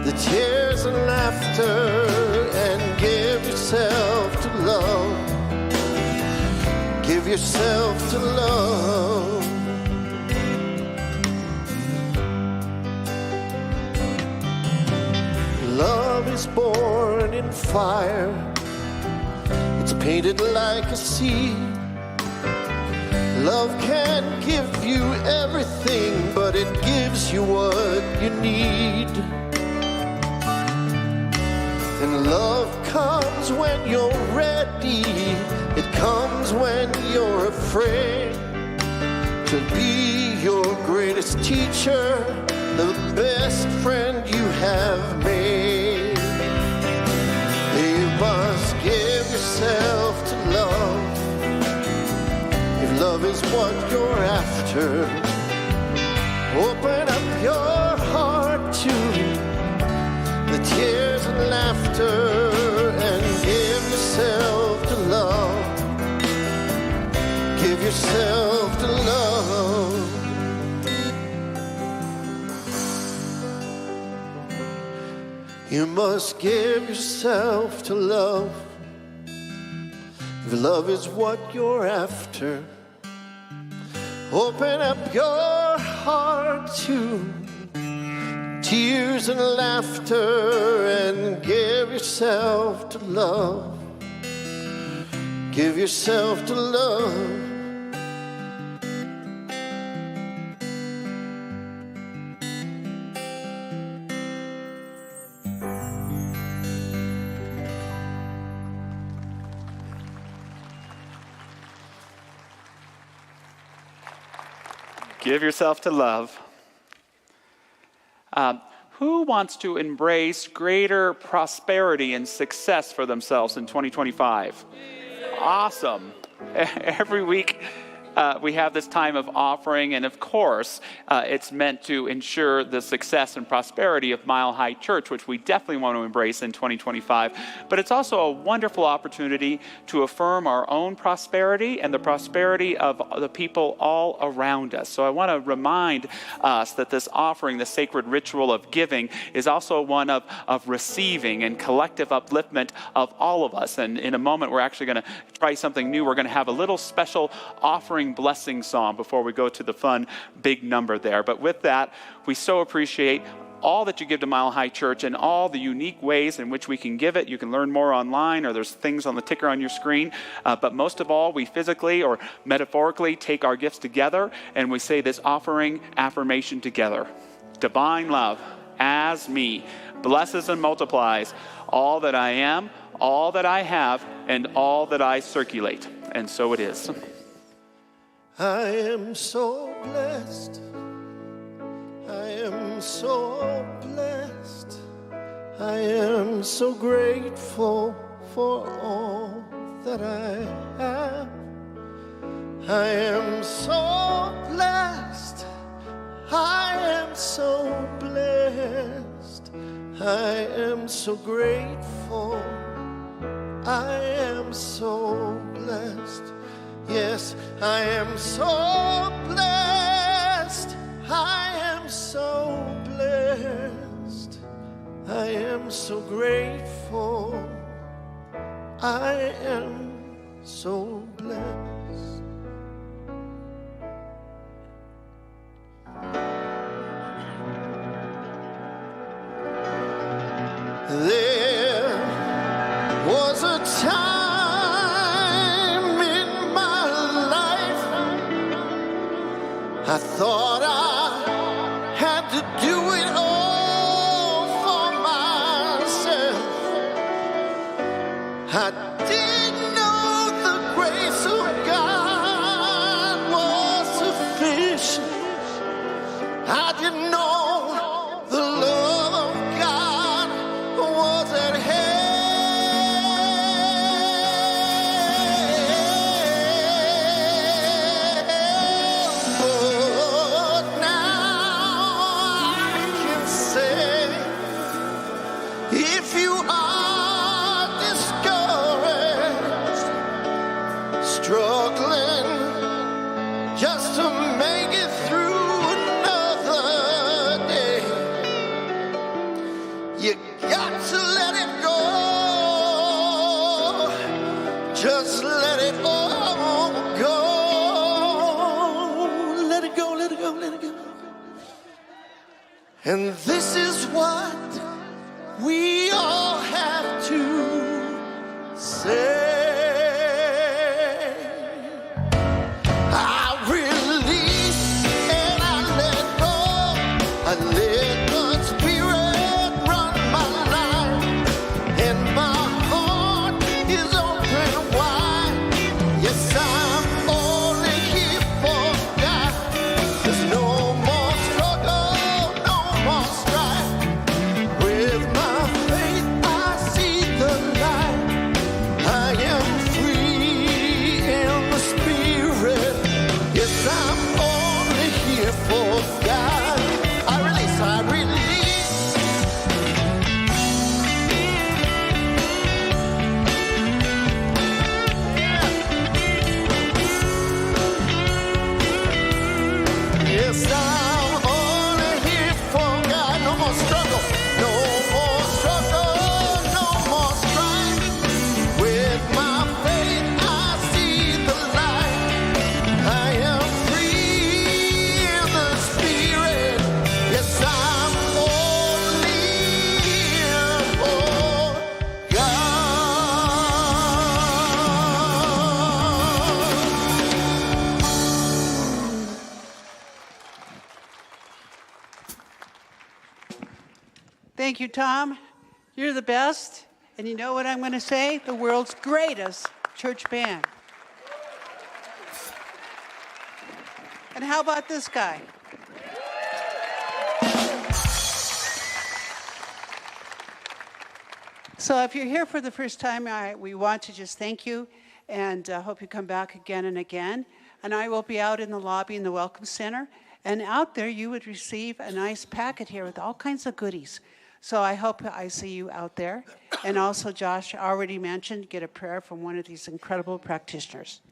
S1: the tears and laughter and give yourself to love. Give yourself to love. Love is born in fire. It's painted like a seed. Love can give you everything, but it gives you what you need. And love comes when you're ready. It comes when you're afraid to be your greatest teacher, the best friend you have made. You must give yourself to love. If love is what you're after, open up your heart to the tears and laughter and give yourself to love. Give yourself to love. You must give yourself to love. If love is what you're after, open up your heart to tears and laughter and give yourself to love. Give yourself to love.
S4: Give yourself to love. Who wants to embrace greater prosperity and success for themselves in 2025? Awesome. Every week we have this time of offering, and of course, it's meant to ensure the success and prosperity of Mile High Church, which we definitely want to embrace in 2025. But it's also a wonderful opportunity to affirm our own prosperity and the prosperity of the people all around us. So I want to remind us that this offering, the sacred ritual of giving, is also one of receiving and collective upliftment of all of us. And in a moment, we're actually going to try something new. We're going to have a little special offering blessing song before we go to the fun big number there. But with that, we so appreciate all that you give to Mile High Church and all the unique ways in which we can give it. You can learn more online, or there's things on the ticker on your screen. But most of all, we physically or metaphorically take our gifts together and we say this offering affirmation together. Divine love, as me, blesses and multiplies all that I am, all that I have, and all that I circulate. And so it is.
S1: I am so blessed. I am so blessed. I am so grateful for all that I have. I am so blessed. I am so blessed. I am so grateful. I am so blessed. Yes, I am so blessed. I am so blessed. I am so grateful. I am so blessed. There was a time in my life I thought I had to do it all for myself. I didn't know the grace of God was sufficient. I didn't know the love of God was at hand. But now I can say, if you are discouraged, struggling just to make it through another day, you got to let it go. Just let it all go. Let it go, let it go, let it go. And this is what we all have to say. I release and I let go. I let God's Spirit run my life, and my heart is open wide. Yes, I'm only here for God. There's no more struggle, no more strife. With my faith, I see the light. I am free in the Spirit. Yes, I'm only here for God. I release, I release. Yes, I'm only here for God. No more struggle, no more struggle, no more strife. With my faith, I see the light. I am free in the Spirit. Yes, I'm only here for God.
S5: Thank you, Tom. You're the best. And you know what I'm going to say? The world's greatest church band. And how about this guy? So if you're here for the first time, we want to just thank you and hope you come back again and again. And I will be out in the lobby in the Welcome Center. And out there, you would receive a nice packet here with all kinds of goodies. So I hope I see you out there. And also, Josh already mentioned, get a prayer from one of these incredible practitioners.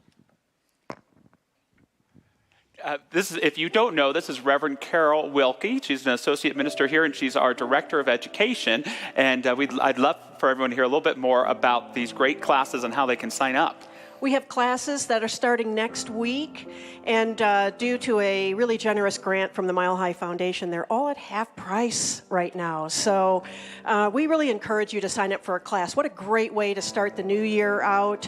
S4: If you don't know, this is Reverend Carol Wilkie. She's an associate minister here, and she's our director of education. And I'd love for everyone to hear a little bit more about these great classes and how they can sign up.
S3: We have classes that are starting next week, and due to a really generous grant from the Mile High Foundation, they're all at half price right now. So we really encourage you to sign up for a class. What a great way to start the new year out.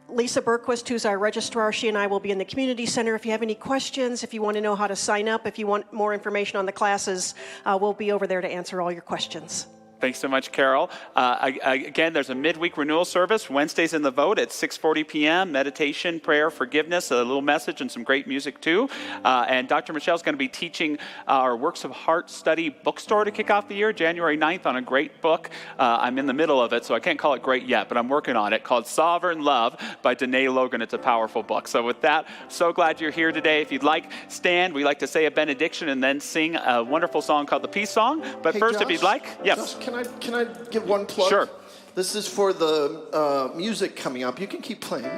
S3: Lisa Berquist, who's our registrar, she and I will be in the community center. If you have any questions, if you want to know how to sign up, if you want more information on the classes, we'll be over there to answer all your questions.
S4: Thanks so much, Carol. Again, there's a midweek renewal service, Wednesdays in the Vote at 6:40 p.m., meditation, prayer, forgiveness, a little message, and some great music too. And Dr. Michelle's going to be teaching our Works of Heart Study bookstore to kick off the year, January 9th, on a great book. I'm in the middle of it, so I can't call it great yet, but I'm working on it, called Sovereign Love by Danae Logan. It's a powerful book. So with that, so glad you're here today. If you'd like, stand. We like to say a benediction and then sing a wonderful song called the Peace Song. But
S1: Hey,
S4: first,
S1: Josh,
S4: if you'd like, yes.
S1: Josh, can I give one plug?
S4: Sure.
S1: This is for the music coming up. You can keep playing.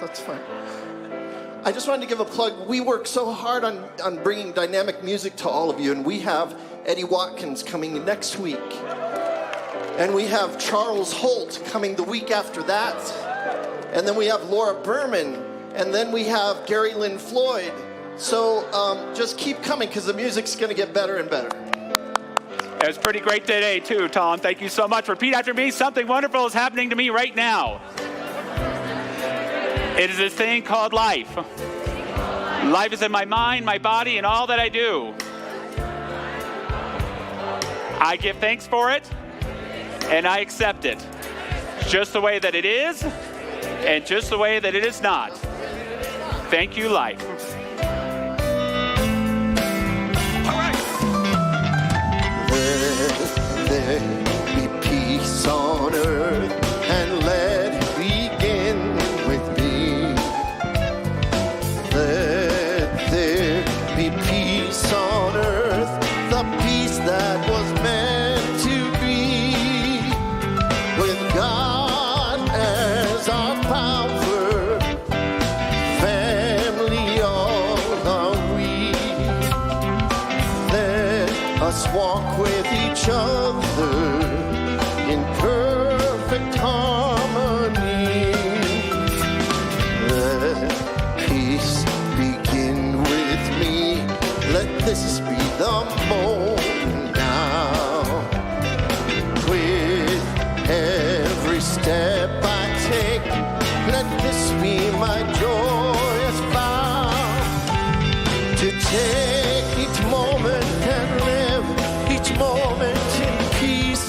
S1: That's fine. I just wanted to give a plug. We work so hard on bringing dynamic music to all of you, and we have Eddie Watkins coming next week. And we have Charles Holt coming the week after that. And then we have Laura Berman. And then we have Gary Lynn Floyd. So just keep coming, because the music's going to get better and better.
S4: It was pretty great today, too, Tom. Thank you so much. Repeat after me. Something wonderful is happening to me right now. It is this thing called life. Life is in my mind, my body, and all that I do. I give thanks for it, and I accept it. Just the way that it is, and just the way that it is not. Thank you, life.
S1: Let there be peace on earth, and let it begin with me. Let there be peace on earth, the peace that was meant to be. With God as our power, family all are we. Let us walk with each other in perfect harmony. Let peace begin with me. Let this be the moment now. With every step I take, let this be my joyous vow. To take each moment and live each moment in peace